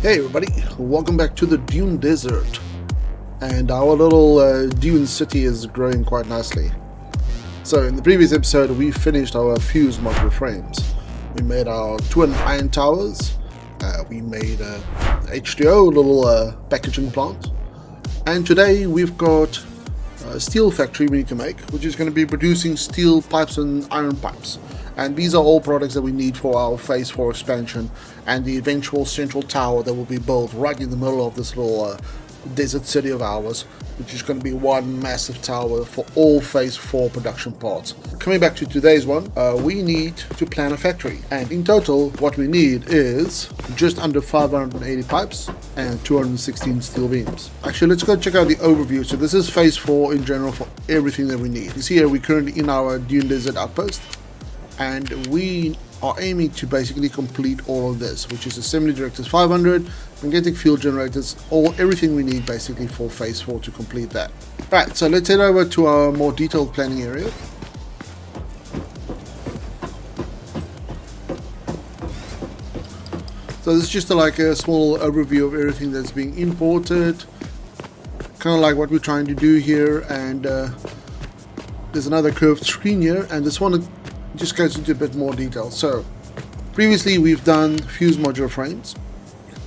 Hey everybody, welcome back to the Dune Desert. And our little Dune city is growing quite nicely. So in the previous episode we finished our fused modular frames. We made our twin iron towers, we made a H2O little packaging plant. And today we've got a steel factory we need to make, which is going to be producing steel pipes and iron pipes. And these are all products that we need for our phase 4 expansion and the eventual central tower that will be built right in the middle of this little desert city of ours, which is going to be one massive tower for all phase 4 production parts. Coming back to today's one, we need to plan a factory, and in total what we need is just under 580 pipes and 216 steel beams. Actually, let's go check out the overview. So this is phase 4 in general for everything that we need. You see here we're currently in our Dune Desert outpost, and we are aiming to basically complete all of this, which is assembly directors 500, magnetic field generators, everything we need basically for phase 4 to complete that. Right, so let's head over to our more detailed planning area. So this is just like a small overview of everything that's being imported, kind of like what we're trying to do here. And there's another curved screen here, and this one just goes into a bit more detail. So previously we've done fused modular frames.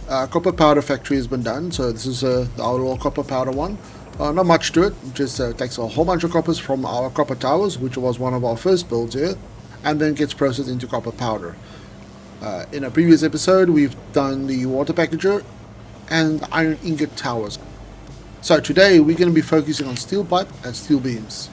Copper powder factory has been done, so this is our little copper powder one. Not much to it, just takes a whole bunch of coppers from our copper towers, which was one of our first builds here, and then gets processed into copper powder. In a previous episode we've done the water packager and iron ingot towers. So today we're going to be focusing on steel pipe and steel beams.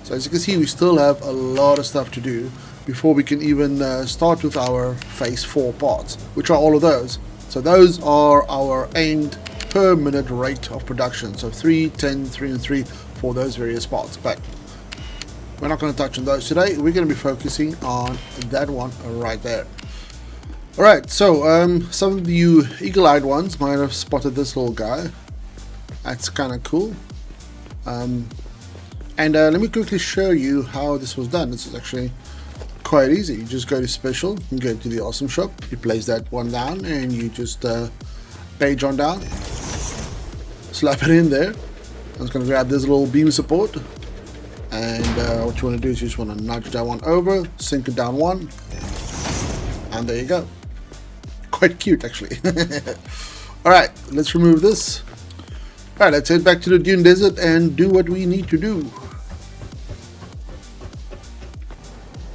So as you can see, we still have a lot of stuff to do before we can even start with our phase 4 parts, which are all of those. So those are our aimed per minute rate of production. So 3, 10, 3 and 3 for those various parts. But we're not going to touch on those today. We're going to be focusing on that one right there. Alright, so some of you eagle-eyed ones might have spotted this little guy. That's kind of cool. And let me quickly show you how this was done. This is actually quite easy. You just go to special, you go to the awesome shop, you place that one down, and you just page on down, slap it in there. I'm just going to grab this little beam support, and what you want to do is you just want to nudge that one over, sink it down one, and there you go. Quite cute actually. Alright, let's remove this. Alright, let's head back to the Dune Desert and do what we need to do.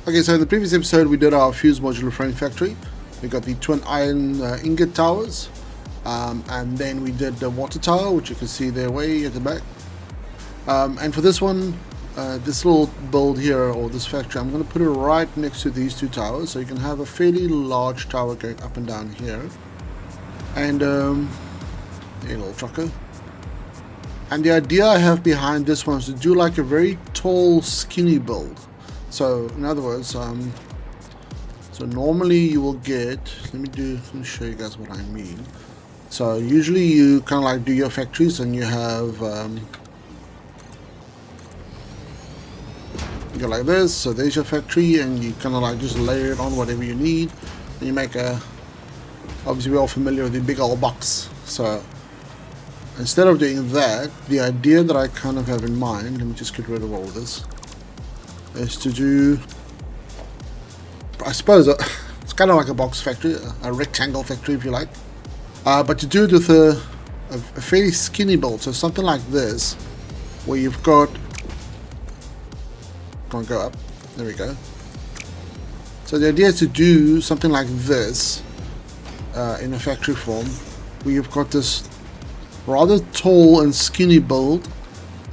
Okay, so in the previous episode we did our fused modular frame factory. We got the twin iron ingot towers, and then we did the water tower, which you can see there way at the back. And for this one, this little build here, or this factory, I'm going to put it right next to these two towers, so you can have a fairly large tower going up and down here. And a little trucker. And the idea I have behind this one is to do like a very tall, skinny build. So in other words, so normally you will get, let me show you guys what I mean. So usually you kind of like do your factories and you have, you go like this, so there's your factory, and you kind of like just layer it on whatever you need. And you make obviously we're all familiar with the big old box. So instead of doing that, the idea that I kind of have in mind, let me just get rid of all of this, is to do, I suppose, it's kind of like a box factory, a rectangle factory if you like, but to do it with a fairly skinny build, so something like this, where you've got, can't go up, there we go. So the idea is to do something like this in a factory form, where you've got this rather tall and skinny build,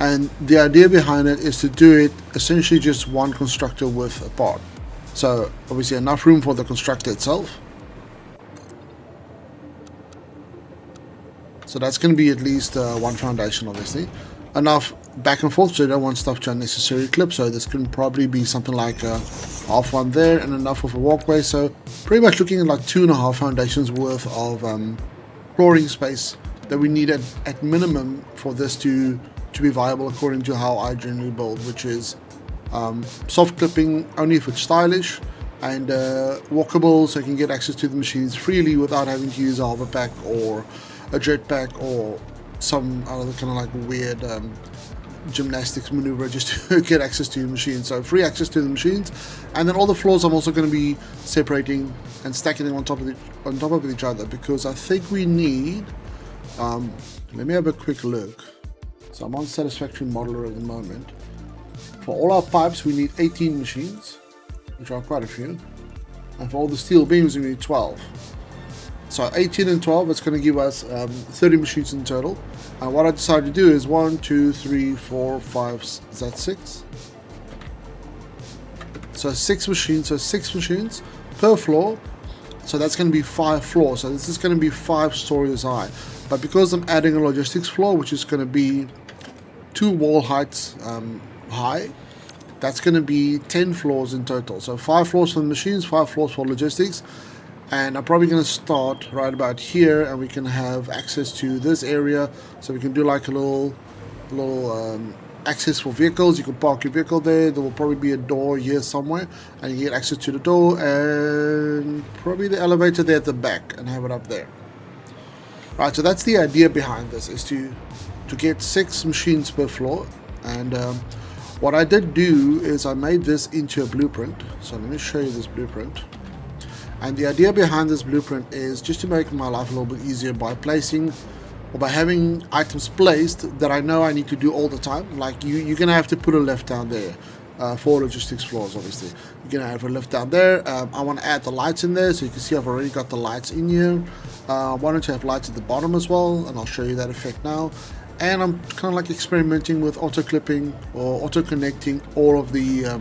and the idea behind it is to do it essentially just one constructor width apart. So obviously enough room for the constructor itself. So that's going to be at least one foundation, obviously. Enough back and forth so you don't want stuff to unnecessarily clip, so this can probably be something like half one there and enough of a walkway. So pretty much looking at like 2.5 foundations worth of flooring space that we need at minimum for this to be viable, according to how I generally build, which is soft clipping only if it's stylish, and walkable, so you can get access to the machines freely without having to use a hover pack or a jetpack or some other kind of like weird gymnastics maneuver just to get access to your machine. So free access to the machines, and then all the floors I'm also going to be separating and stacking them on top of each other, because I think we need let me have a quick look. So I'm on Satisfactory Modeler at the moment. For all our pipes we need 18 machines, which are quite a few, and for all the steel beams we need 12. So 18 and 12, it's going to give us 30 machines in total. And what I decided to do is 1, 2, 3, 4, 5, is that 6? So 6 machines, so 6 machines per floor. So that's going to be 5 floors. So this is going to be 5 stories high. But because I'm adding a logistics floor, which is going to be 2 wall heights high, that's going to be 10 floors in total. So 5 floors for the machines, 5 floors for logistics. And I'm probably going to start right about here, and we can have access to this area, so we can do like a little access for vehicles. You can park your vehicle there. There will probably be a door here somewhere, and you get access to the door, and probably the elevator there at the back, and have it up there. Right, so that's the idea behind this, is to get 6 machines per floor. And what I did do is I made this into a blueprint. So let me show you this blueprint. And the idea behind this blueprint is just to make my life a little bit easier by placing, or by having items placed that I know I need to do all the time. Like you're going to have to put a lift down there for logistics floors, obviously. You're going to have a lift down there. I want to add the lights in there, so you can see I've already got the lights in here. I wanted to have lights at the bottom as well, and I'll show you that effect now. And I'm kind of like experimenting with auto clipping or auto connecting all of the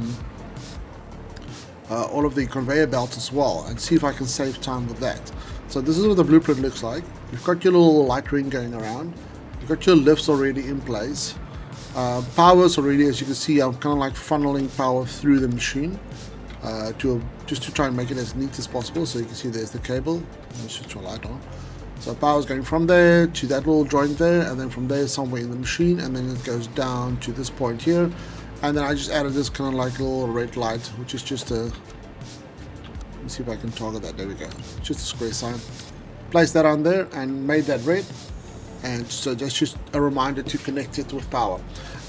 conveyor belts as well, and see if I can save time with that. So this is what the blueprint looks like. You've got your little light ring going around. You've got your lifts already in place. Powers already, as you can see, I'm kind of like funneling power through the machine just to try and make it as neat as possible. So you can see there's the cable. Let me switch my light on. So power's going from there to that little joint there, and then from there somewhere in the machine, and then it goes down to this point here. And then I just added this kind of like little red light, which is just a, let me see if I can toggle that, there we go, just a square sign. Place that on there and made that red, and so that's just a reminder to connect it with power.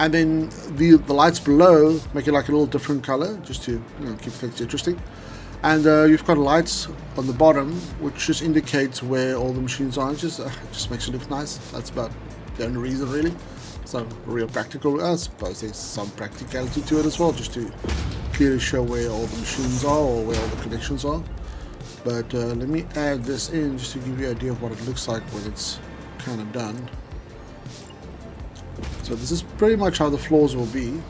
And then the lights below make it like a little different color, just to keep things interesting. And you've got lights on the bottom, which just indicates where all the machines are. It just makes it look nice. That's about the only reason, really. So real practical. I suppose there's some practicality to it as well, just to clearly show where all the machines are or where all the connections are. But let me add this in just to give you an idea of what it looks like when it's kind of done. So this is pretty much how the floors will be.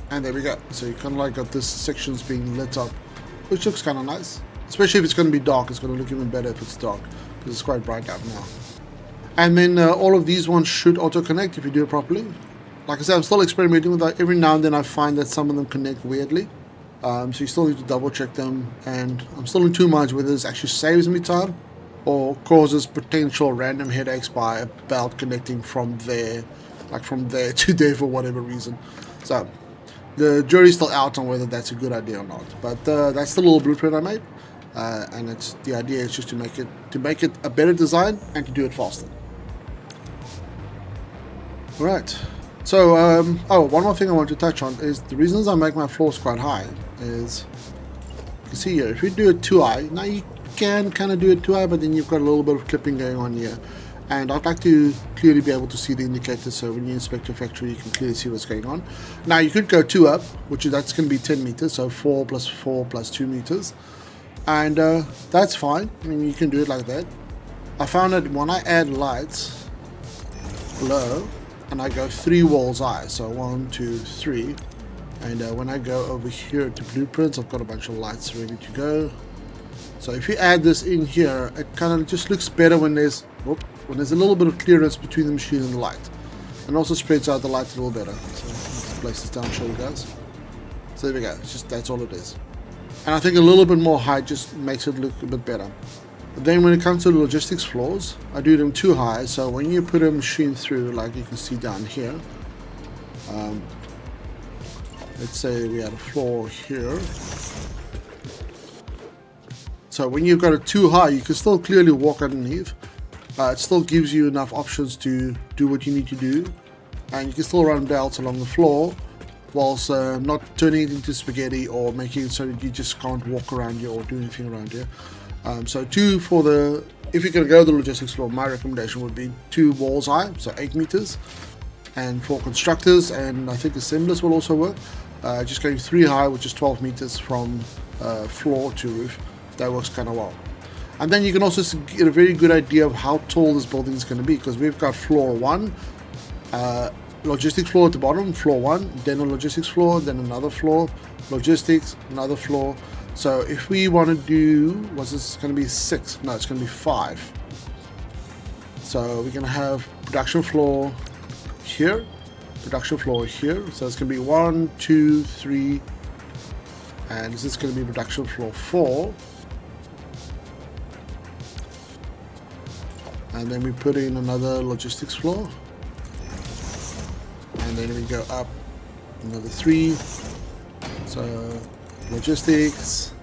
And there we go. So you kind of like got this sections being lit up, which looks kind of nice. Especially if it's going to be dark, it's going to look even better if it's dark, because it's quite bright out now. And then all of these ones should auto-connect if you do it properly. Like I said, I'm still experimenting with that. Every now and then I find that some of them connect weirdly. So you still need to double check them. And I'm still in 2 minds whether this actually saves me time or causes potential random headaches by a belt connecting from there, like from there to there for whatever reason. So the jury's still out on whether that's a good idea or not. But that's the little blueprint I made. And the idea is just to make it a better design and to do it faster. Right, so one more thing I want to touch on is the reasons I make my floors quite high is, you can see here, if you do it too high, now you can kind of do it too high, but then you've got a little bit of clipping going on here, and I'd like to clearly be able to see the indicators, so when you inspect your factory you can clearly see what's going on. Now you could go 2 up, that's going to be 10 meters, so 4 plus 4 plus 2 meters, and that's fine. I mean, you can do it like that. I found that when I add lights below, and I go 3 walls high, so 1, 2, 3, and when I go over here to blueprints, I've got a bunch of lights ready to go. So if you add this in here, it kind of just looks better when there's a little bit of clearance between the machine and the light, and also spreads out the light a little better. So let's place this down and show you guys. So there we go, that's all it is. And I think a little bit more height just makes it look a bit better. But then when it comes to the logistics floors, I do them too high, so when you put a machine through, like you can see down here, let's say we had a floor here. So when you've got it too high, you can still clearly walk underneath. It still gives you enough options to do what you need to do, and you can still run belts along the floor whilst not turning it into spaghetti or making it so that you just can't walk around here or do anything around here. So 2 for the, if you're going to go to the logistics floor, my recommendation would be 2 walls high, so 8 meters. And for constructors, and I think assemblers will also work, just going 3 high, which is 12 meters from floor to roof. That works kind of well. And then you can also get a very good idea of how tall this building is going to be, because we've got floor 1, logistics floor at the bottom, floor 1, then a logistics floor, then another floor, logistics, another floor. So if we want to do, what's this going to be, 6? No, it's going to be 5. So we're going to have production floor here, production floor here. So it's going to be 1, 2, 3, and this is going to be production floor 4. And then we put in another logistics floor, and then we go up another 3, so logistics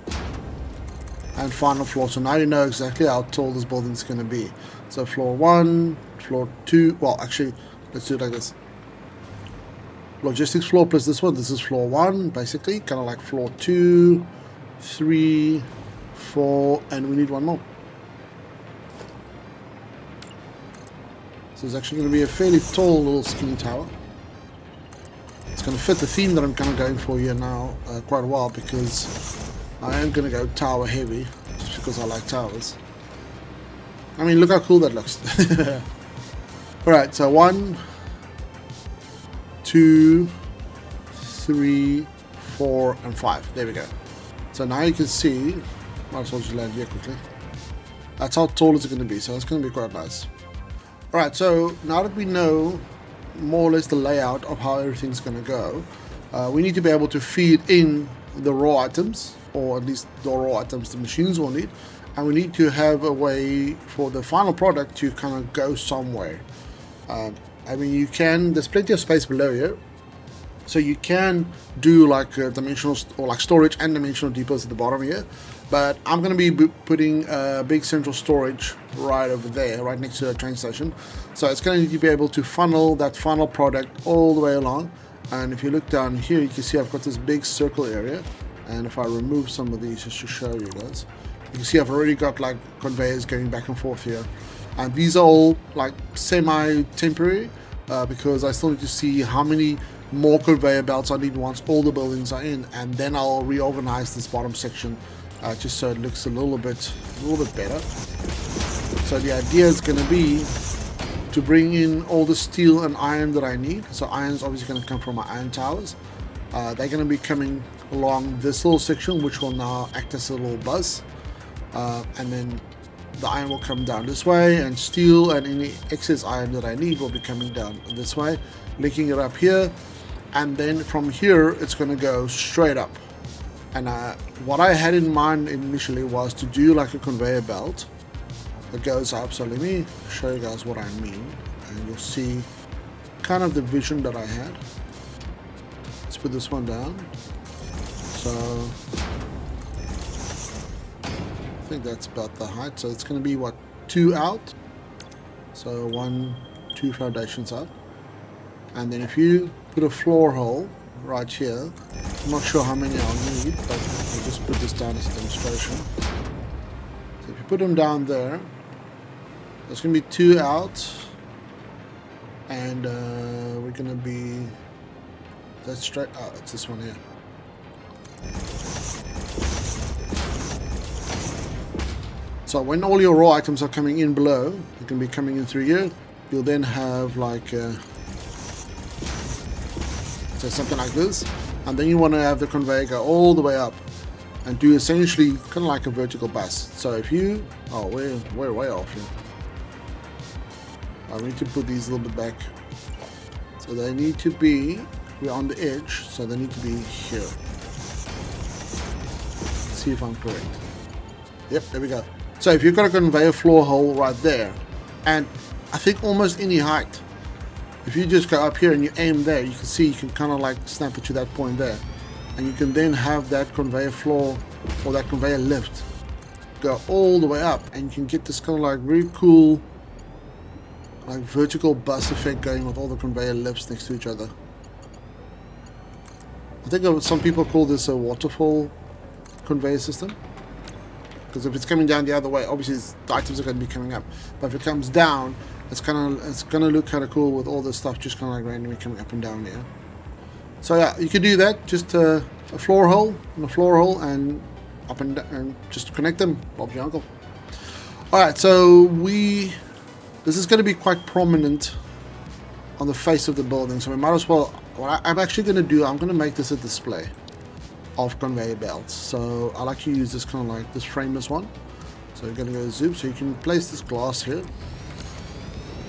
and final floor. So now you know exactly how tall this building is going to be. So floor 1, floor 2, well actually let's do it like this: logistics floor plus this one, this is floor 1 basically, kind of like floor 2, 3, 4, and we need one more. So it's actually going to be a fairly tall little skinny tower. It's going to fit the theme that I'm kind of going for here now quite well, because I am going to go tower heavy, just because I like towers. I mean, look how cool that looks. Alright, so 1, 2, 3, 4, and 5. There we go. So now you can see, might as well just land here quickly. That's how tall it's going to be, so it's going to be quite nice. Alright, so now that we know more or less the layout of how everything's going to go, we need to be able to feed in the raw items, or at least the raw items the machines will need, and we need to have a way for the final product to kind of go somewhere. I mean, you can, there's plenty of space below here, so you can do like dimensional or like storage and dimensional depots at the bottom here. But I'm going to be putting a big central storage right over there, right next to the train station. So it's going to need to be able to funnel that final product all the way along. And if you look down here, you can see I've got this big circle area. And if I remove some of these just to show you guys, you can see I've already got like conveyors going back and forth here. And these are all like semi-temporary because I still need to see how many more conveyor belts I need once all the buildings are in. And then I'll reorganize this bottom section just so it looks a little bit better. So the idea is going to be to bring in all the steel and iron that I need. So iron's obviously going to come from my iron towers. They're going to be coming along this little section, which will now act as a little bus, and then the iron will come down this way, and steel and any excess iron that I need will be coming down this way, linking it up here, and then from here it's going to go straight up. And what I had in mind initially was to do like a conveyor belt that goes up. So let me show you guys what I mean, and you'll see kind of the vision that I had. Let's put this one down. So I think that's about the height. So it's going to be what, 2 out. So 1, 2 foundations up. And then if you put a floor hole right here, I'm not sure how many I'll need, but I'll just put this down as a demonstration. So if you put them down there, there's going to be 2 out, and we're going to be, that's straight out, it's this one here. So when all your raw items are coming in below, you can be coming in through here, you'll then have like so something like this, and then you want to have the conveyor go all the way up and do essentially kind of like a vertical bus. So if you, oh, we're way off here. I need to put these a little bit back. So they need to be, we're on the edge, so they need to be here. Let's see if I'm correct. Yep, there we go. So if you've got a conveyor floor hole right there, and I think almost any height, if you just go up here and you aim there, you can see you can kind of like snap it to that point there, and you can then have that conveyor floor or that conveyor lift go all the way up, and you can get this kind of like really cool like vertical bus effect going with all the conveyor lifts next to each other. I think some people call this a waterfall conveyor system, because if it's coming down the other way, obviously the items are going to be coming up, but if it comes down, it's gonna look kind of cool with all this stuff just kind of like randomly coming up and down here. So yeah, you can do that, just a floor hole and a floor hole, and up and down, and just connect them. Bob's your uncle. All right, so this is going to be quite prominent on the face of the building, so we might as well. What I'm actually going to do, I'm going to make this a display of conveyor belts. So I like to use this kind of like this frameless one. So you're going to go zoom, so you can place this glass here,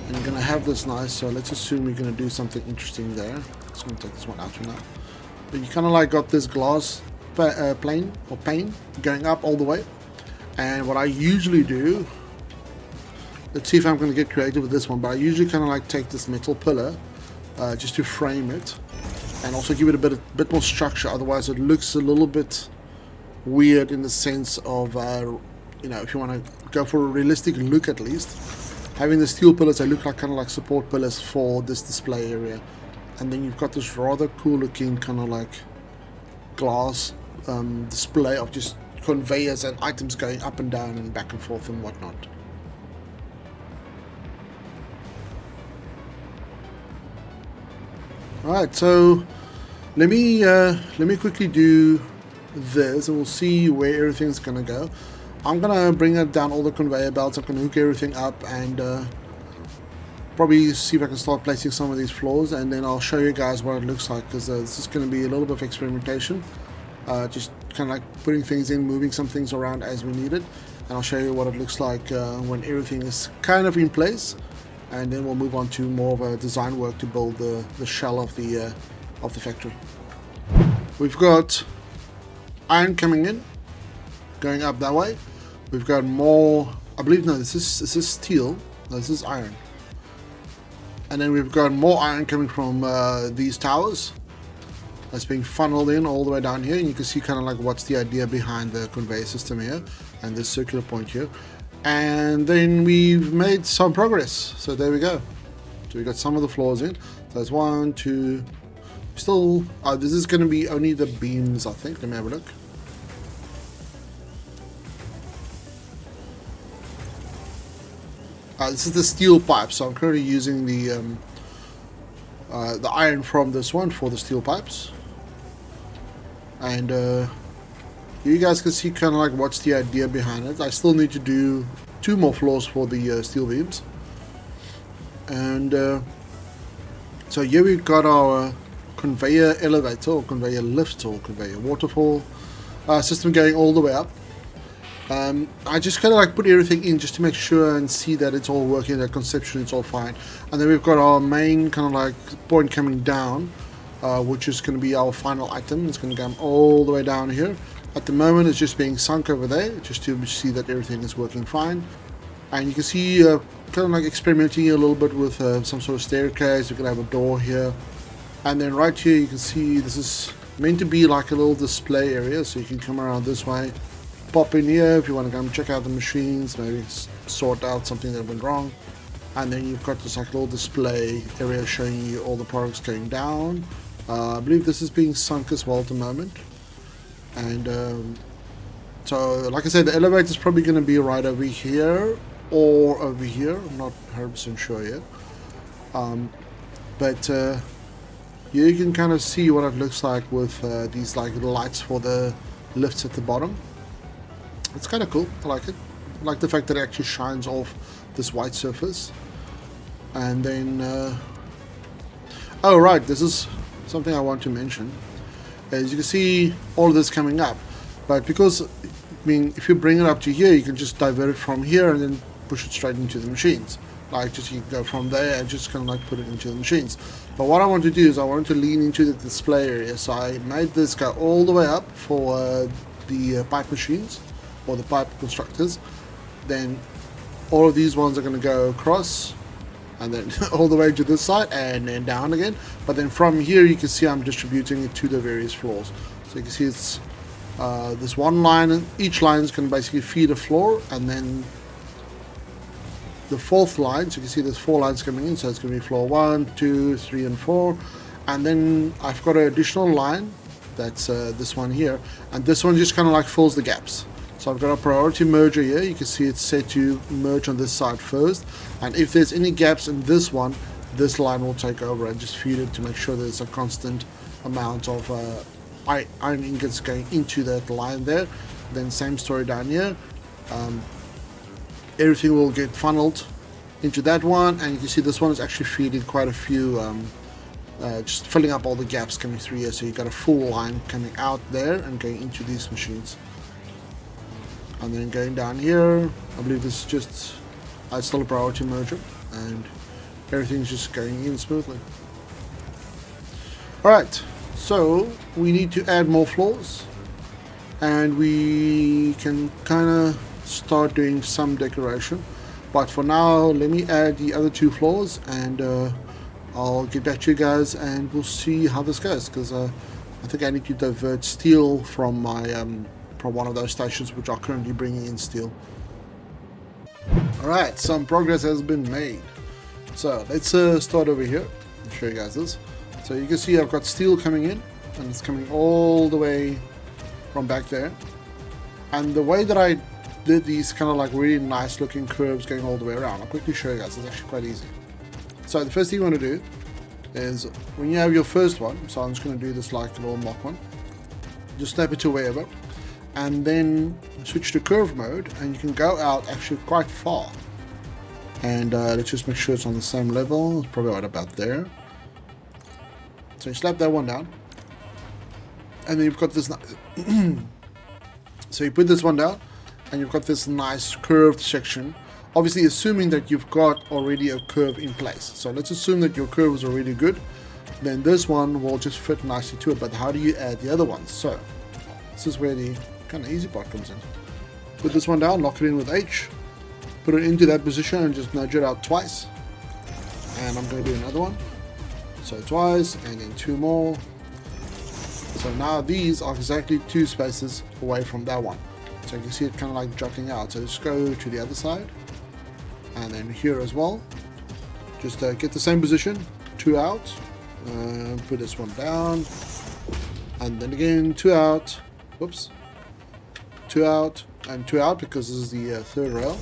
and you're going to have this nice. So let's assume we're going to do something interesting there. Just going to take this one out for now. But you kind of like got this glass plane or pane going up all the way. And what I usually do, let's see if I'm going to get creative with this one, but I usually kind of like take this metal pillar just to frame it and also give it a bit more structure. Otherwise it looks a little bit weird in the sense of you know, if you want to go for a realistic look, at least having the steel pillars, they look like kind of like support pillars for this display area. And then you've got this rather cool looking kind of like glass display of just conveyors and items going up and down and back and forth and whatnot. Alright, so let me quickly do this and we'll see where everything's gonna go. I'm gonna bring it down all the conveyor belts. I'm gonna hook everything up and probably see if I can start placing some of these floors, and then I'll show you guys what it looks like, because this is going to be a little bit of experimentation, just kind of like putting things in, moving some things around as we need it, and I'll show you what it looks like when everything is kind of in place, and then we'll move on to more of a design work to build the shell of the factory. We've got iron coming in, going up that way. We've got more, I believe, no, this is steel, no, this is iron. And then we've got more iron coming from these towers that's being funneled in all the way down here, and you can see kind of like what's the idea behind the conveyor system here and this circular point here. And then we've made some progress, so there we go. So we got some of the floors in. So there's 1, 2, still this is going to be only the beams, I think. Let me have a look. This is the steel pipe, so I'm currently using the iron from this one for the steel pipes, and you guys can see kind of like what's the idea behind it. I still need to do 2 more floors for the steel beams, and so here we've got our conveyor elevator or conveyor lift or conveyor waterfall system going all the way up. I just kind of like put everything in just to make sure and see that it's all working, that conceptually it's all fine. And then we've got our main kind of like point coming down, which is going to be our final item. It's going to come all the way down here. At the moment it's just being sunk over there, just to see that everything is working fine. And you can see kind of like experimenting a little bit with some sort of staircase. We can have a door here. And then right here you can see this is meant to be like a little display area, so you can come around this way. Pop in here if you want to come check out the machines, maybe sort out something that went wrong. And then you've got this like little display area showing you all the products going down. I believe this is being sunk as well at the moment. And so like I said, the elevator is probably going to be right over here or over here. I'm not 100% sure yet. But you can kind of see what it looks like with these like lights for the lifts at the bottom. It's kind of cool. I like it. I like the fact that it actually shines off this white surface. And then oh right, this is something I want to mention. As you can see all of this coming up, but because, I mean, if you bring it up to here, you can just divert it from here and then push it straight into the machines. Like, just you can go from there and just kind of like put it into the machines. But what I want to do is I want to lean into the display area, so I made this go all the way up for the pipe machines or the pipe constructors. Then all of these ones are going to go across, and then all the way to this side, and then down again. But then from here you can see I'm distributing it to the various floors. So you can see it's this one line, each line is going to basically feed a floor, and then the fourth line, so you can see there's 4 lines coming in, so it's going to be floor 1, 2, 3 and 4, and then I've got an additional line, that's this one here, and this one just kind of like fills the gaps. So I've got a priority merger here. You can see it's set to merge on this side first, and if there's any gaps in this one, this line will take over and just feed it to make sure there's a constant amount of iron ingots going into that line there. Then same story down here. Everything will get funneled into that one, and you can see this one is actually feeding quite a few, just filling up all the gaps coming through here. So you've got a full line coming out there and going into these machines. And then going down here, I believe this is just, it's still a priority merger, and everything's just going in smoothly. Alright, so we need to add more floors, and we can kind of start doing some decoration, but for now let me add the other 2 floors, and I'll get back to you guys and we'll see how this goes, because I think I need to divert steel from my from one of those stations which are currently bringing in steel. Alright, some progress has been made. So let's start over here and show you guys this. So you can see I've got steel coming in, and it's coming all the way from back there, and the way that I did these kind of like really nice looking curves going all the way around, I'll quickly show you guys. It's actually quite easy. So the first thing you want to do is, when you have your first one, so I'm just going to do this like a little mock one, just snap it to wherever, and then switch to curve mode, and you can go out actually quite far, and let's just make sure it's on the same level. It's probably right about there. So you slap that one down, and then you've got this so you put this one down, and you've got this nice curved section, obviously assuming that you've got already a curve in place. So let's assume that your curve is already good, then this one will just fit nicely to it. But how do you add the other ones? So this is where the kind of easy part comes in. Put this one down, lock it in with H, put it into that position, and just nudge it out twice. And I'm going to do another one, so twice, and then 2 more. So now these are exactly 2 spaces away from that one. So you can see it kind of like jutting out. So just go to the other side, and then here as well. Just get the same position, 2 out, put this one down, and then again 2 out, whoops, 2 out, and 2 out, because this is the 3rd rail.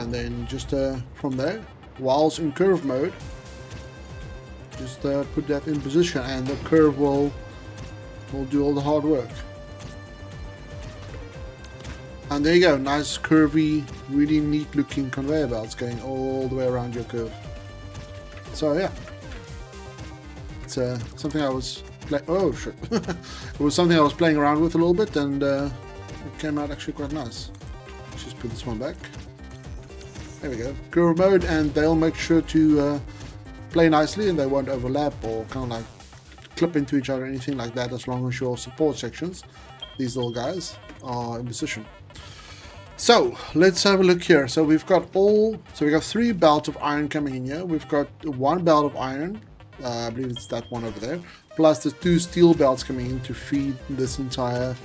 And then just from there, whilst in curve mode, just put that in position, and the curve will do all the hard work. And there you go, nice curvy, really neat looking conveyor belts going all the way around your curve. So yeah, it's something I was oh shit, it was something I was playing around with a little bit, and it came out actually quite nice. Let's just put this one back. There we go, curve mode, and they'll make sure to play nicely, and they won't overlap or kind of like clip into each other or anything like that, as long as your support sections, these little guys, are in position. So let's have a look here. So we've got 3 belts of iron coming in here. We've got 1 belt of iron, I believe it's that one over there, plus the 2 steel belts coming in to feed this entire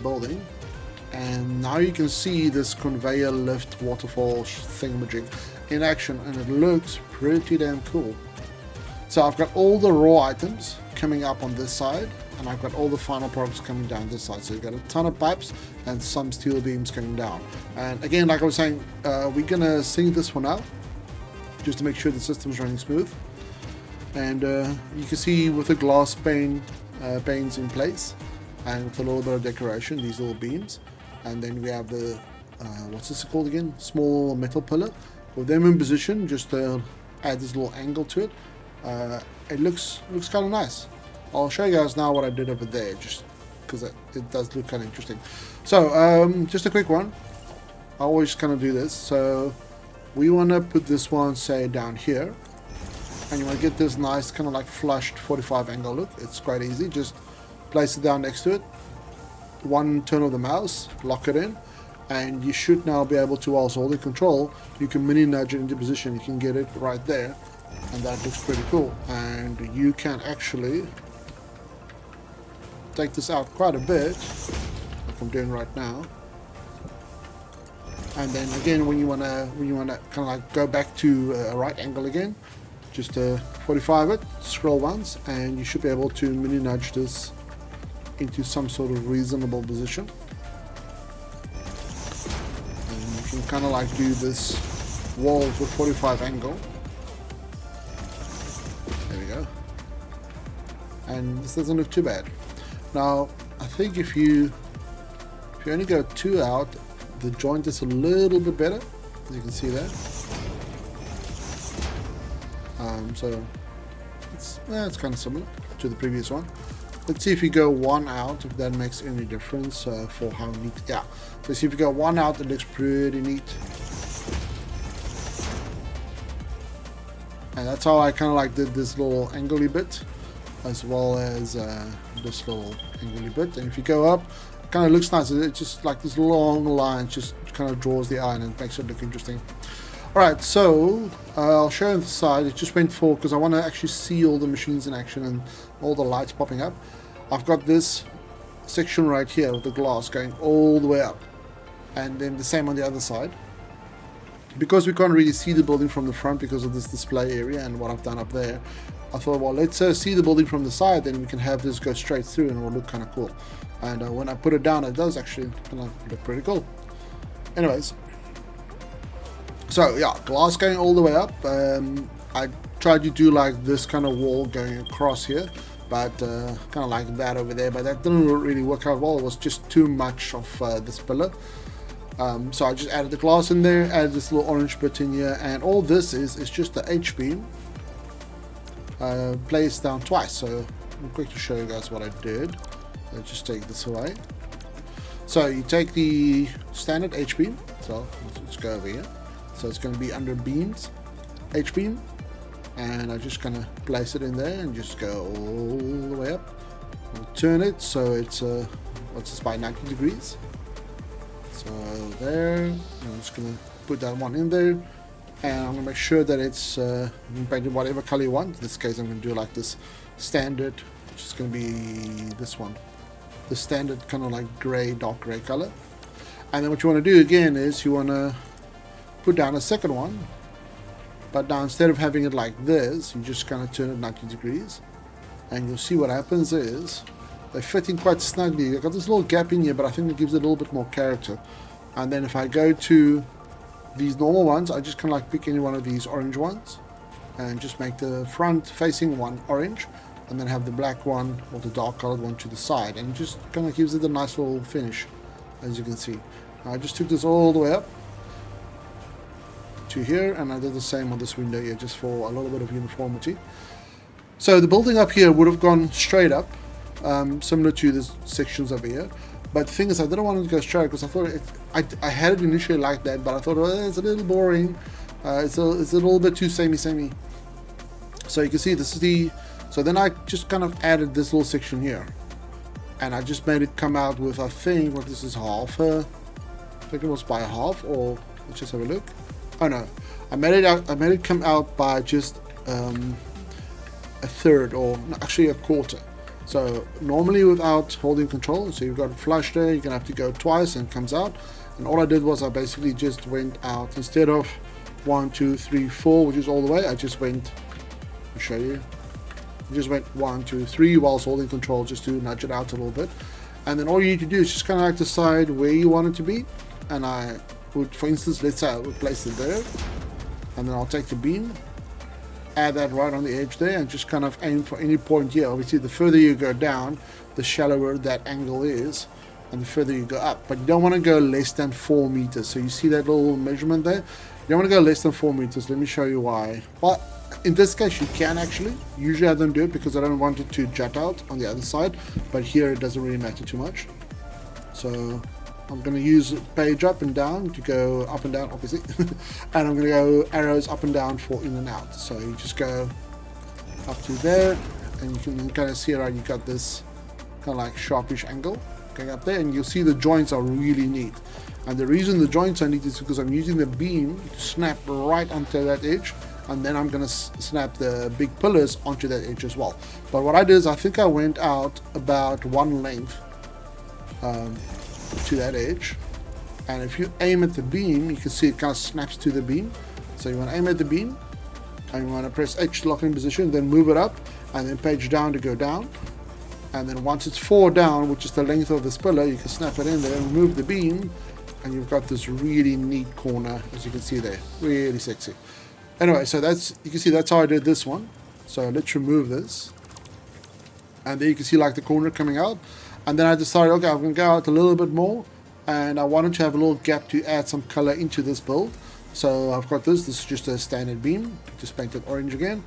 building. And now you can see this conveyor lift waterfall thingamajig in action, and it looks pretty damn cool. So I've got all the raw items coming up on this side, and I've got all the final products coming down this side. So you've got a ton of pipes and some steel beams coming down. And again, like I was saying, we're gonna sync this one out just to make sure the system's running smooth. And you can see with the glass panes in place, and with a little bit of decoration, these little beams. And then we have the what's this called again? Small metal pillar. With them in position, just to add this little angle to it. It looks kind of nice. I'll show you guys now what I did over there, just because it does look kind of interesting. So just a quick one. I always kind of do this. So we want to put this one, say, down here, and you want to get this nice kind of like flushed 45 angle look. It's quite easy. Just place it down next to it. 1 turn of the mouse, lock it in, and you should now be able to, whilst holding control, you can mini nudge it into position. You can get it right there, and that looks pretty cool. And you can actually take this out quite a bit, like I'm doing right now. And then again, when you wanna kind of like go back to a right angle again, just 45 it, scroll once, and you should be able to mini nudge this into some sort of reasonable position. And you can kind of like do this wall with 45 angle. There we go. And this doesn't look too bad. Now, I think if you only go 2 out, the joint is a little bit better, as you can see there. So it's kind of similar to the previous one. Let's see if you go 1 out, if that makes any difference for how neat. Yeah, so see if you go 1 out, it looks pretty neat. And that's how I kind of like did this little angly bit, as well as this little angly bit. And if you go up, it kind of looks nice. It's just like this long line, just kind of draws the eye and it makes it look interesting. Alright, so I'll show you the side. It just went for, because I want to actually see all the machines in action and all the lights popping up. I've got this section right here with the glass going all the way up, and then the same on the other side. Because we can't really see the building from the front because of this display area and what I've done up there, I thought, well, let's see the building from the side, then we can have this go straight through and it will look kind of cool. And when I put it down, it does actually kind of look pretty cool. Anyways, so yeah, glass going all the way up. I tried to do like this kind of wall going across here, but kind of like that over there, but that didn't really work out well. It was just too much of this pillar. So I just added the glass in there, added this little orange bit in here, and all this is just the H-beam placed down twice. So I'm quick to show you guys what I did. I'll just take this away. So you take the standard H-beam, so let's go over here. So it's going to be under beams, H-beam, and I just kind of place it in there and just go all the way up. I'll turn it so it's what's this, by 90 degrees. So there, I'm just going to put that one in there, and I'm going to make sure that it's painted whatever color you want. In this case, I'm going to do like this standard, which is going to be this one, the standard kind of like gray, dark gray color. And then what you want to do again is you want to put down a second one, but now instead of having it like this, you just kind of turn it 90 degrees, and you'll see what happens is they fit in quite snugly. I've got this little gap in here, but I think it gives it a little bit more character. And then if I go to these normal ones, I just kind of like pick any one of these orange ones and just make the front facing one orange, and then have the black one or the dark colored one to the side, and it just kind of gives it a nice little finish, as you can see. I just took this all the way up to here, and I did the same on this window here, just for a little bit of uniformity. So the building up here would have gone straight up, similar to the sections over here, but the thing is, I didn't want it to go straight because I thought I had it initially like that, but I thought, well, it's a little boring, it's a little bit too samey. So you can see this is the, so then I just kind of added this little section here, and I just made it come out with, I think, what this is, half, I think it was by half, or let's just have a look. Oh no, I made it come out by just a third, or actually a quarter. So normally without holding control, so you've got it flush there, you're gonna have to go twice and it comes out. And all I did was I basically just went out, instead of 1, 2, 3, 4, which is all the way, I just went, I'll show you, I just went 1, 2, 3 whilst holding control, just to nudge it out a little bit. And then all you need to do is just kind of like decide where you want it to be. And I would, for instance, let's say I would place it there, and then I'll take the beam, add that right on the edge there, and just kind of aim for any point here. Obviously, the further you go down, the shallower that angle is, and the further you go up. But you don't want to go less than 4 meters. So you see that little measurement there? You don't want to go less than 4 meters. Let me show you why. Well, in this case, you can actually. Usually I don't do it because I don't want it to jut out on the other side. But here it doesn't really matter too much. So I'm going to use page up and down to go up and down, obviously. And I'm going to go arrows up and down for in and out. So you just go up to there, and you can kind of see around, you got this kind of like sharpish angle going up there, and you'll see the joints are really neat. And the reason the joints are neat is because I'm using the beam to snap right onto that edge, and then I'm going to snap the big pillars onto that edge as well. But what I did is I think I went out about one length to that edge, and if you aim at the beam, you can see it kind of snaps to the beam. So you want to aim at the beam, and you want to press H to lock in position, then move it up, and then page down to go down. And then once it's 4 down, which is the length of this pillar, you can snap it in there, remove the beam, and you've got this really neat corner, as you can see there. Really sexy. Anyway, so you can see that's how I did this one. So let's remove this. And there you can see like the corner coming out. And then I decided, okay, I'm going to go out a little bit more. And I wanted to have a little gap to add some color into this build. So I've got this. This is just a standard beam. Just painted orange again.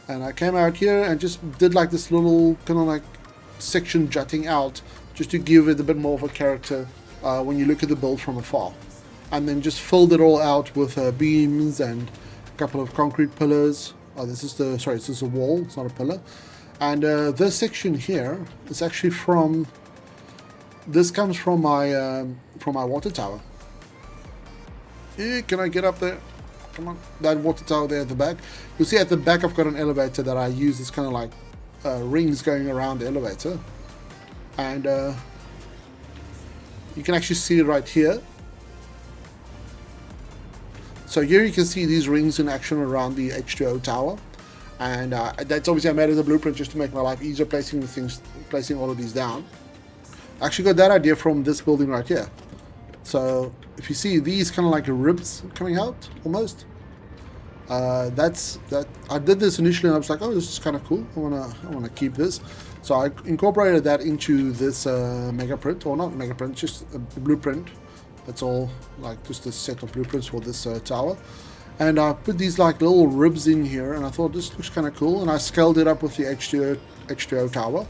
And I came out here and just did like this little kind of like section jutting out, just to give it a bit more of a character when you look at the build from afar. And then just filled it all out with beams and a couple of concrete pillars. Oh, this is a wall, it's not a pillar. And this section here is actually comes from my water tower. Can I get up there? Come on, that water tower there at the back. You'll see at the back I've got an elevator that I use. It's kind of like rings going around the elevator, and you can actually see it right here. So here you can see these rings in action around the H2O tower, and that's obviously I made it as a blueprint just to make my life easier placing all of these down. I actually got that idea from this building right here. So if you see these kind of like ribs coming out almost, that's that. I did this initially and I was like, oh, this is kind of cool. I wanna keep this. So I incorporated that into this mega print, or not mega print, just a blueprint. That's all, like just a set of blueprints for this tower. And I put these like little ribs in here, and I thought this looks kind of cool. And I scaled it up with the H2O tower.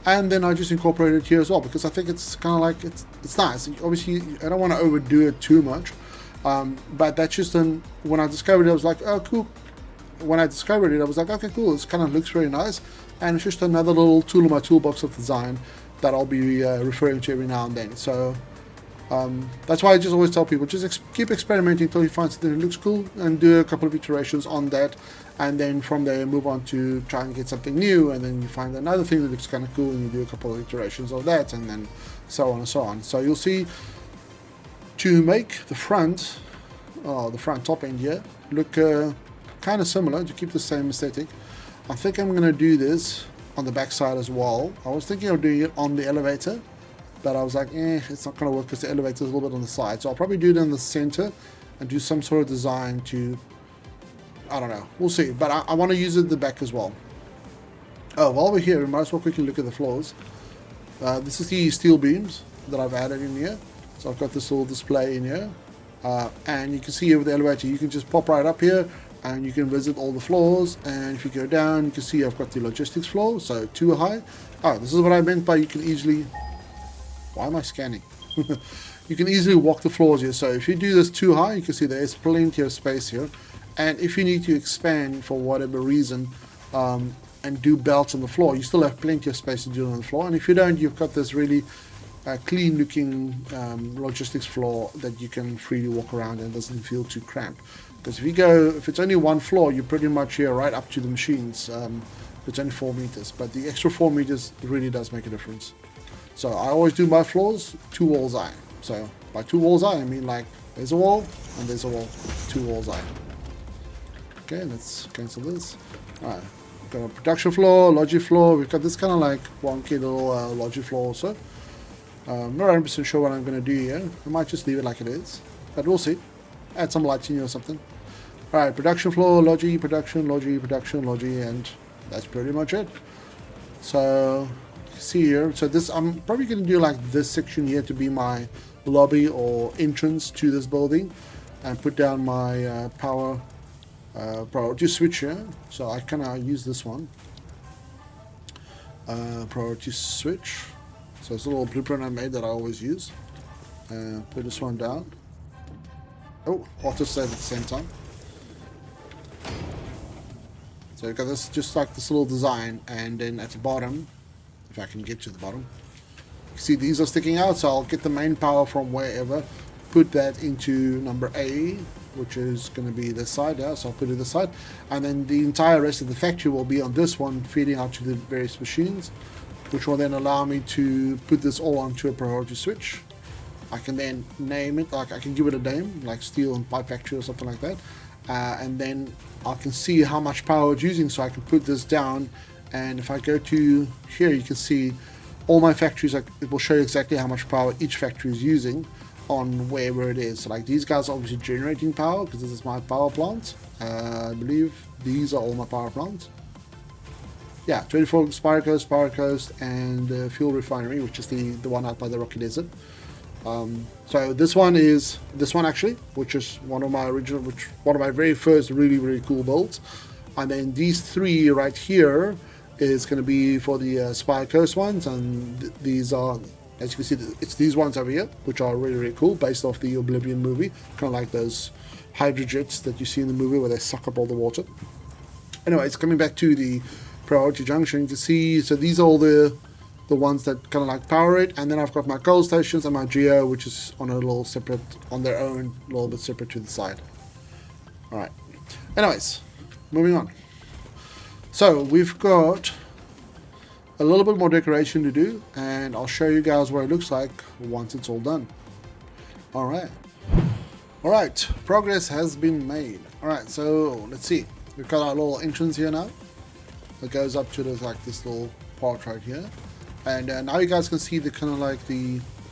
And then I just incorporated it here as well, because I think it's kind of like, it's nice. Obviously, I don't want to overdo it too much. But that's just when I discovered it, I was like, oh, cool. When I discovered it, I was like, okay, cool. This kind of looks very nice. And it's just another little tool in my toolbox of design that I'll be referring to every now and then. So that's why I just always tell people, just keep experimenting until you find something that looks cool, and do a couple of iterations on that, and then from there move on to try and get something new, and then you find another thing that looks kind of cool and you do a couple of iterations of that, and then so on and so on. So you'll see, to make the front top end here look kind of similar, to keep the same aesthetic, I think I'm going to do this on the back side as well. I was thinking of doing it on the elevator, but I was like, it's not going to work because the elevator is a little bit on the side. So I'll probably do it in the center and do some sort of design to, I don't know, we'll see. But I want to use it at the back as well. Oh, while we're here, we might as well quickly look at the floors. This is the steel beams that I've added in here. So I've got this little display in here. And you can see here with the elevator, you can just pop right up here and you can visit all the floors. And if you go down, you can see I've got the logistics floor, so 2 high. Oh, this is what I meant by you can easily... Why am I scanning? You can easily walk the floors here. So if you do this 2 high, you can see there's plenty of space here. And if you need to expand for whatever reason and do belts on the floor, you still have plenty of space to do it on the floor. And if you don't, you've got this really clean looking logistics floor that you can freely walk around and doesn't feel too cramped. Because if it's only 1 floor, you're pretty much here right up to the machines. It's only 4 meters, but the extra 4 meters really does make a difference. So I always do my floors 2 walls high. So by 2 walls high, I mean like there's a wall and there's a wall, 2 walls high. Okay, let's cancel this. Alright, we've got a production floor, logic floor. We've got this kind of like wonky little logic floor also. I'm not 100% sure what I'm going to do here. I might just leave it like it is, but we'll see. Add some lights in here or something. Alright, production floor, logi, production, logi, and that's pretty much it. So see here, so this I'm probably going to do like this section here to be my lobby or entrance to this building, and put down my power priority switch here. So I kind of use this one, priority switch. So it's a little blueprint I made that I always use. Put this one down. Oh, auto save at the same time. So you've got this, just like this little design, and then at the bottom, if I can get to the bottom, you see these are sticking out, so I'll get the main power from wherever, put that into number A, which is going to be this side. So I'll put it this side, and then the entire rest of the factory will be on this one, feeding out to the various machines, which will then allow me to put this all onto a priority switch. I can then name it, like I can give it a name, like steel and pipe factory or something like that, and then I can see how much power it's using, so I can put this down. And if I go to here, you can see all my factories, like, it will show you exactly how much power each factory is using on where it is. So like these guys are obviously generating power because this is my power plant. I believe these are all my power plants. Yeah, 24 Power Coast, and Fuel Refinery, which is the one out by the Rocky Desert. So this one actually, which is one of my very first really cool builds. And then these three right here is going to be for the Spire Coast ones, and these are, as you can see, it's these ones over here, which are really cool, based off the Oblivion movie, kind of like those hydrojets that you see in the movie where they suck up all the water. Anyway, it's coming back to the priority junction to see, so these are all the ones that kind of like power it, and then I've got my coal stations and my geo, which is on a little separate, on their own, a little bit separate to the side. Alright, anyways, moving on. So we've got a little bit more decoration to do, and I'll show you guys what it looks like once it's all done. Alright, progress has been made. Alright, so let's see, we've got our little entrance here now. It goes up to this, like this little part right here, and now you guys can see the kind of like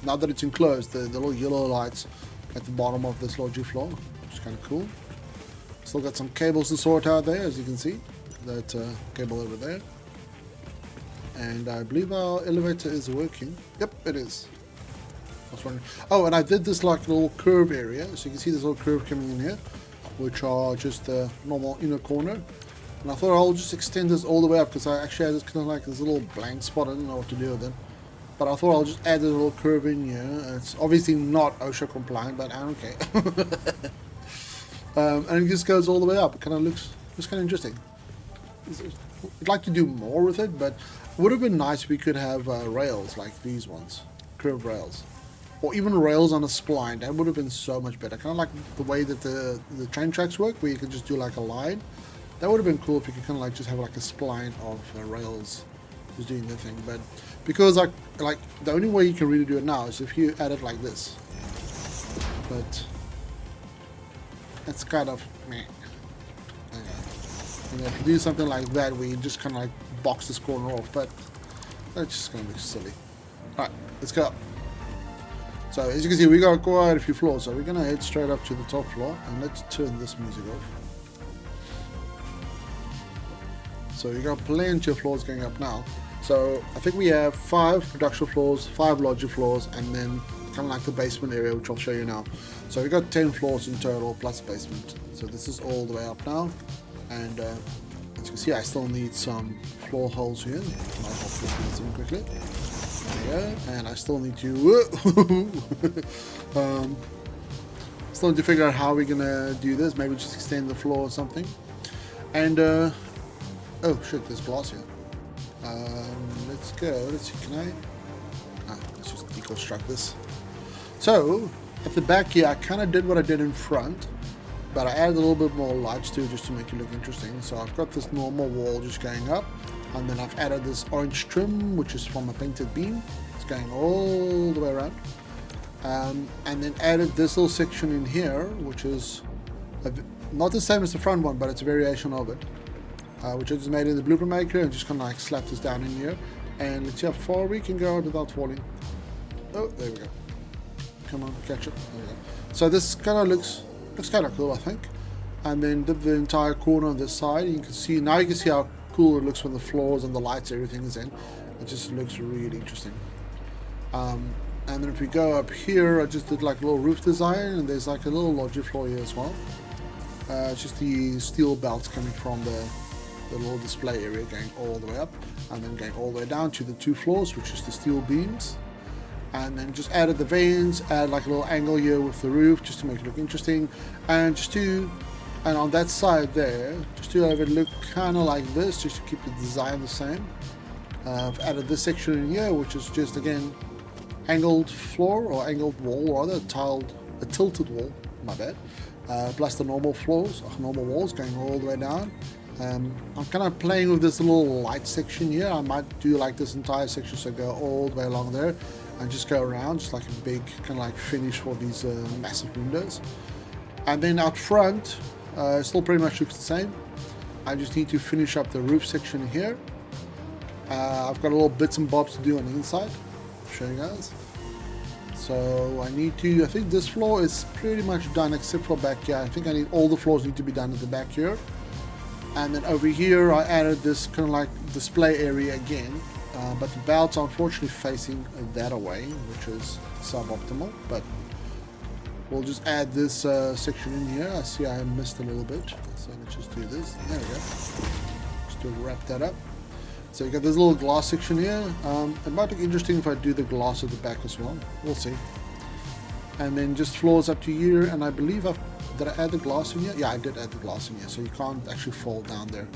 now that it's enclosed, the little yellow lights at the bottom of this lodgy floor, which is kind of cool. Still got some cables to sort out there, as you can see, that cable over there, and I believe our elevator is working. Yep, it is. I was wondering. Oh, and I did this like little curve area, so you can see this little curve coming in here, which are just the normal inner corner. And I thought I'll just extend this all the way up, because I actually had this kind of like this little blank spot. I didn't know what to do with it, but I thought I'll just add a little curve in here. It's obviously not OSHA compliant, but I don't care. And it just goes all the way up. It kind of looks kind of interesting. I'd like to do more with it, but it would have been nice if we could have rails like these ones, curved rails, or even rails on a spline. That would have been so much better. Kind of like the way that the train tracks work, where you can just do like a line. That would have been cool if you could kind of like just have like a spline of rails just doing the thing. But because like the only way you can really do it now is if you add it like this. But that's kind of meh. And if you do something like that, where you just kind of like box this corner off, but that's just going to be silly. Alright, let's go up. So as you can see, we got quite a few floors, so we're going to head straight up to the top floor, and let's turn this music off. So we got plenty of floors going up now. So I think we have 5 production floors, 5 lodger floors, and then kind of like the basement area, which I'll show you now. So we got 10 floors in total plus basement. So this is all the way up now, and as you can see, I still need some floor holes here. I'll put this in quickly. There we go. And I still need to still need to figure out how we're gonna do this. Maybe just extend the floor or something. And oh shit, there's glass here. Let's go. Let's see. Can I? Let's just deconstruct this. So at the back here, I kind of did what I did in front, but I added a little bit more lights to it just to make it look interesting. So I've got this normal wall just going up, and then I've added this orange trim, which is from a painted beam. It's going all the way around, and then added this little section in here, which is not the same as the front one, but it's a variation of it. Which I just made in the Blueprint Maker, and just kind of like slapped this down in here. And let's see how far we can go without falling. Oh, there we go. Come on, catch it. There we go. So this kind of looks kind of cool, I think. And then did the entire corner on this side. You can see now. You can see how cool it looks when the floors and the lights, everything is in. It just looks really interesting. And then if we go up here, I just did like a little roof design, and there's like a little lodger floor here as well. It's just the steel belts coming from the little display area going all the way up, and then going all the way down to the 2 floors, which is the steel beams. And then just added the vanes, add like a little angle here with the roof just to make it look interesting, and on that side there, just to have it look kind of like this, just to keep the design the same. I've added this section in here, which is just again angled floor, or angled wall rather, tiled a tilted wall, my bad, plus the normal floors, normal walls going all the way down. I'm kind of playing with this little light section here. I might do like this entire section, so go all the way along there and just go around, just like a big kind of like finish for these massive windows. And then out front, still pretty much looks the same. I just need to finish up the roof section here. I've got a little bits and bobs to do on the inside. I'll show you guys. So I need to, I think this floor is pretty much done except for back here. I think I need all the floors need to be done at the back here. And then over here I added this kind of like display area again. But the belts are unfortunately facing that away, which is suboptimal. But we'll just add this section in here. I see I missed a little bit. So let's just do this. There we go. Just to wrap that up. So you got this little glass section here. It might look interesting if I do the glass at the back as well. We'll see. And then just floors up to here. And I believe did I add the glass in here? Yeah, I did add the glass in here. So you can't actually fall down there.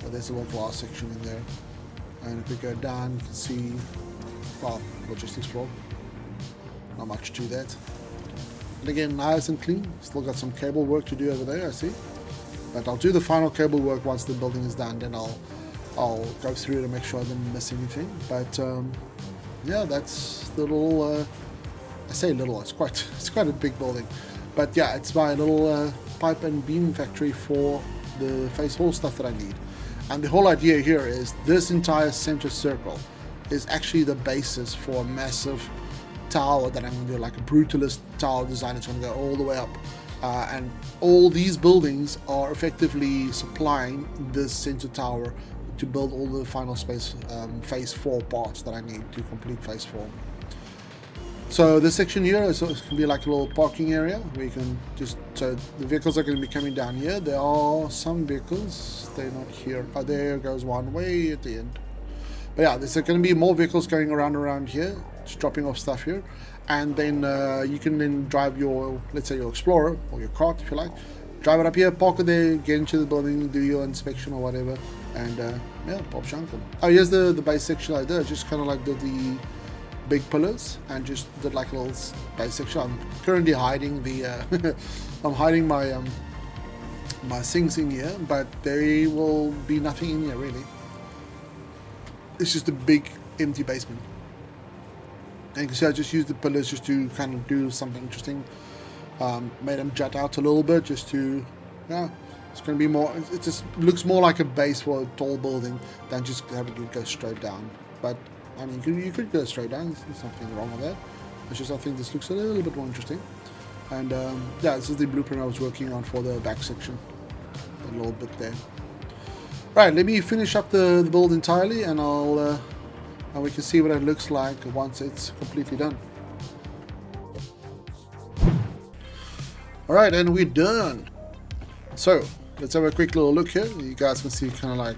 But there's a little glass section in there. And if we go down, you can see, well, logistics floor. Not much to that. And again, nice and clean. Still got some cable work to do over there, I see. But I'll do the final cable work once the building is done. Then I'll go through to make sure I didn't miss anything. But yeah, that's the little. I say little. It's quite a big building. But yeah, it's my little pipe and beam factory for the phase 4 stuff that I need. And the whole idea here is this entire center circle is actually the basis for a massive tower that I'm going to do, like a brutalist tower design. It's going to go all the way up. And all these buildings are effectively supplying this center tower to build all the final space phase 4 parts that I need to complete phase 4. So this section here is going to be like a little parking area where you can just, so the vehicles are going to be coming down here. There are some vehicles, they're not here. Oh, there goes one way at the end. But yeah, there's going to be more vehicles going around here, just dropping off stuff here. And then you can then drive your, let's say your Explorer or your cart if you like. Drive it up here, park it there, get into the building, do your inspection or whatever. And yeah, pop shankum. Oh, here's the base section I did. Just kind of like did the big pillars and just did like a little base section. I'm currently hiding the I'm hiding my my things in here, but there will be nothing in here really. It's just a big empty basement. And you can see I just used the pillars just to kind of do something interesting. Made them jut out a little bit just to, yeah, it's going to be more, it just looks more like a base for a tall building than just having it go straight down. But I mean, you could go straight down, there's nothing wrong with that. It's just I think this looks a little bit more interesting. And yeah, this is the blueprint I was working on for the back section. A little bit there. Right, let me finish up the build entirely and and we can see what it looks like once it's completely done. Alright, and we're done. So, let's have a quick little look here. You guys can see kind of like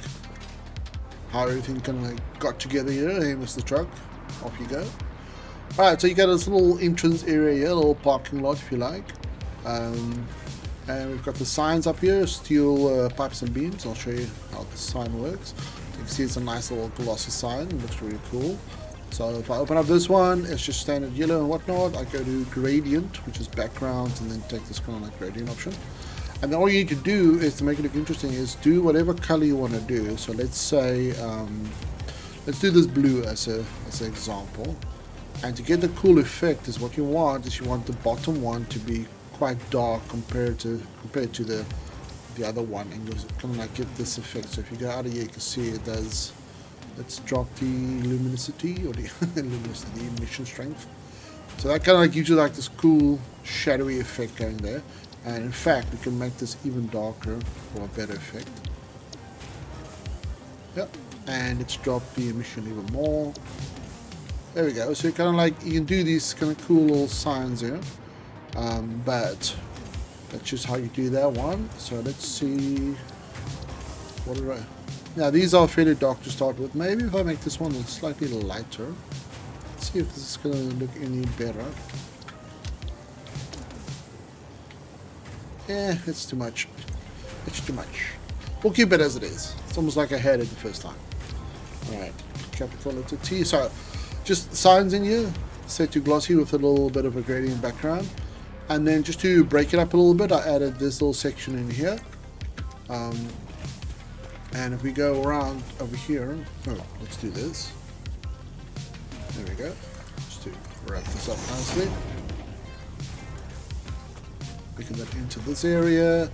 how everything kind of like got together here. Hey, Mr. Truck, off you go. Alright, so you got this little entrance area here, a little parking lot if you like. And we've got the signs up here, steel pipes and beams. I'll show you how the sign works. You can see it's a nice little glossy sign, it looks really cool. So if I open up this one, it's just standard yellow and whatnot. I go to gradient, which is backgrounds, and then take this kind of like gradient option. And then all you need to do is, to make it look interesting, is do whatever color you want to do. So let's say, let's do this blue as an example. And to get the cool effect, is what you want is you want the bottom one to be quite dark compared to the other one, and you'll kind of like get this effect. So if you go out of here, you can see it does. Let's drop the luminosity or the luminosity, the emission strength. So that kind of like gives you like this cool shadowy effect going there. And in fact, we can make this even darker for a better effect. Yep, and let's drop the emission even more. There we go. So you kind of like, you can do these kind of cool little signs here. But that's just how you do that one. So let's see. What did I? Now these are fairly dark to start with. Maybe if I make this one slightly lighter. Let's see if this is going to look any better. It's too much. It's too much. We'll keep it as it is. It's almost like I had it the first time. Alright, capital letter T. So, just signs in here, set to glossy with a little bit of a gradient background. And then just to break it up a little bit, I added this little section in here. And if we go around over here, let's do this. There we go. Just to wrap this up nicely. We can then enter this area,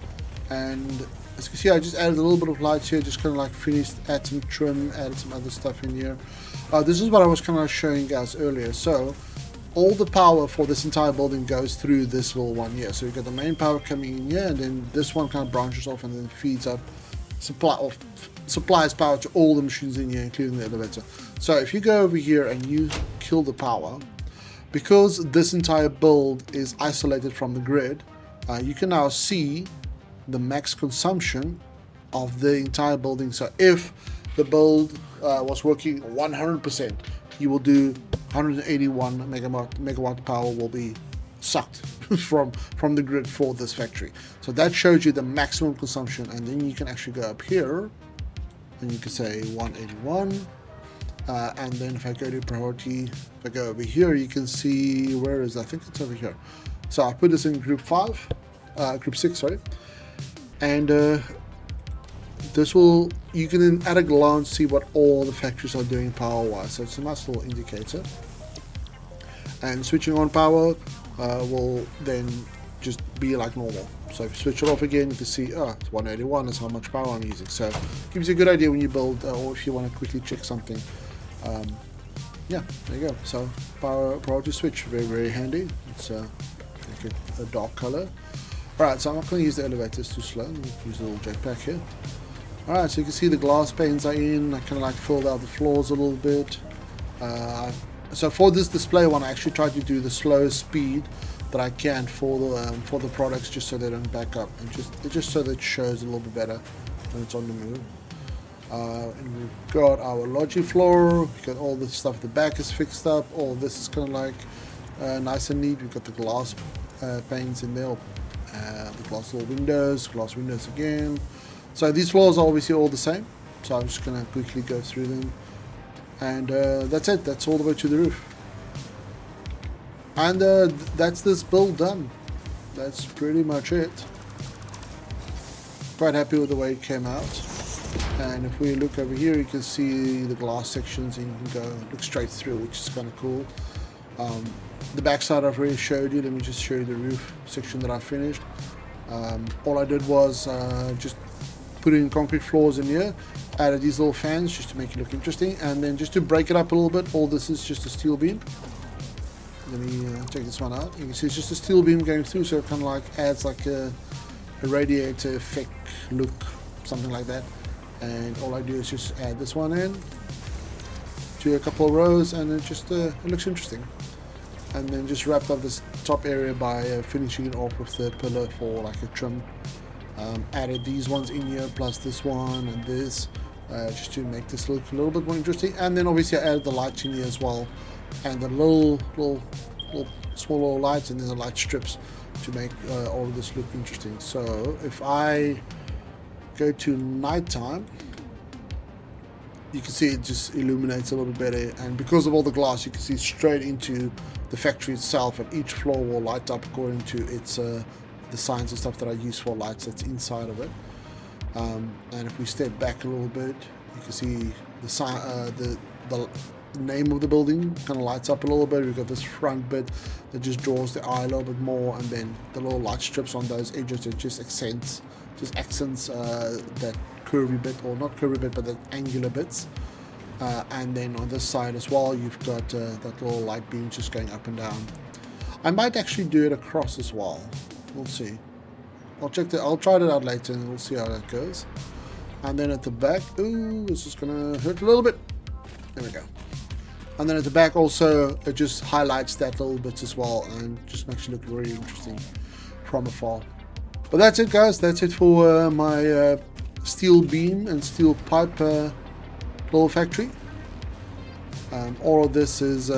and as you can see, I just added a little bit of lights here, just kind of like finished, add some trim, added some other stuff in here. This is what I was kind of showing you guys earlier. So all the power for this entire building goes through this little one here. So you've got the main power coming in here, and then this one kind of branches off and then feeds up, supplies power to all the machines in here, including the elevator. So if you go over here and you kill the power, because this entire build is isolated from the grid, you can now see the max consumption of the entire building. So if the build was working 100%, you will do 181 megawatt power will be sucked from the grid for this factory. So that shows you the maximum consumption, and then you can actually go up here and you can say 181, and then if I go to priority, if I go over here, you can see, where is, I think it's over here. So I put this in group 6, sorry, and this will, you can then at a glance see what all the factories are doing power wise. So it's a nice little indicator, and switching on power will then just be like normal. So if you switch it off again, you can see, it's 181 is how much power I'm using. So it gives you a good idea when you build, or if you want to quickly check something. Yeah, there you go. So priority switch, very, very handy. It's like a dark color. Alright, so I'm not going to use the elevators too slow. Use a little jetpack here. Alright, so you can see the glass panes are in. I kind of like filled out the floors a little bit. So for this display one, I actually tried to do the slowest speed that I can for the products, just so they don't back up, and just so that it shows a little bit better when it's on the move. And we've got our logic floor. We've got all the stuff at the back is fixed up. All this is kind of like nice and neat. We've got the glass panes in there, the glass windows again. So these floors are obviously all the same. So I'm just going to quickly go through them. And that's it. That's all the way to the roof. And that's this build done. That's pretty much it. Quite happy with the way it came out. And if we look over here, you can see the glass sections, and you can go look straight through, which is kind of cool. The backside I've already showed you. Let me just show you the roof section that I finished. All I did was just put in concrete floors in here, added these little fans just to make it look interesting, and then just to break it up a little bit, all this is just a steel beam. Let me take this one out. You can see it's just a steel beam going through, so it kind of like adds like a radiator effect look, something like that. And all I do is just add this one in to a couple of rows, and it just it looks interesting. And then just wrapped up this top area by finishing it off with the pillar for like a trim. Added these ones in here, plus this one and this, just to make this look a little bit more interesting. And then obviously I added the lights in here as well, and the little small little lights, and then the light strips to make all of this look interesting. So if I go to nighttime, you can see it just illuminates a little bit better, and because of all the glass, you can see straight into the factory itself, and each floor will light up according to its the signs and stuff that I use for lights that's inside of it. And if we step back a little bit, you can see the sign, the name of the building kind of lights up a little bit. We've got this front bit that just draws the eye a little bit more, and then the little light strips on those edges that just accents that curvy bit, or not curvy bit, but the angular bits. And then on this side as well, you've got that little light beam just going up and down. I might actually do it across as well. We'll see. I'll try it out later, and we'll see how that goes. And then at the back, ooh, this is gonna hurt a little bit. There we go. And then at the back also, it just highlights that little bit as well, and just makes it look really interesting from afar. But that's it, guys. That's it for my steel beam and steel pipe little factory. All of this is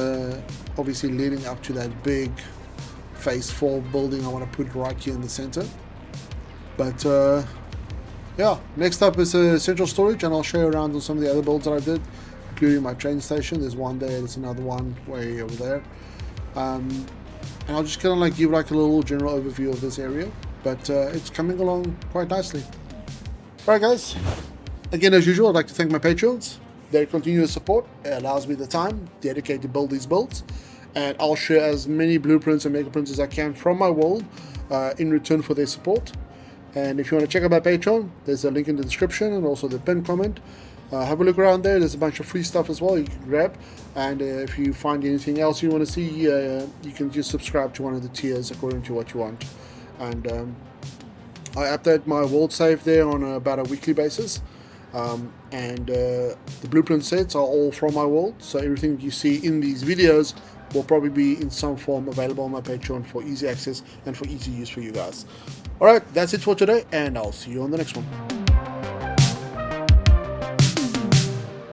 obviously leading up to that big phase 4 building I want to put right here in the center. But yeah, next up is central storage, and I'll show you around on some of the other builds that I did, including my train station. There's one there, there's another one way over there. and I'll just kind of like give like a little general overview of this area, but it's coming along quite nicely. Alright guys, again as usual, I'd like to thank my patrons. Their continuous support allows me the time dedicated to build these builds, and I'll share as many blueprints and mega prints as I can from my world in return for their support. And if you want to check out my Patreon, there's a link in the description and also the pinned comment. Have a look around there. There's a bunch of free stuff as well you can grab. And if you find anything else you want to see, you can just subscribe to one of the tiers according to what you want. And I update my world save there on about a weekly basis. The blueprint sets are all from my world. So everything you see in these videos will probably be in some form available on my Patreon for easy access and for easy use for you guys. Alright, that's it for today, and I'll see you on the next one.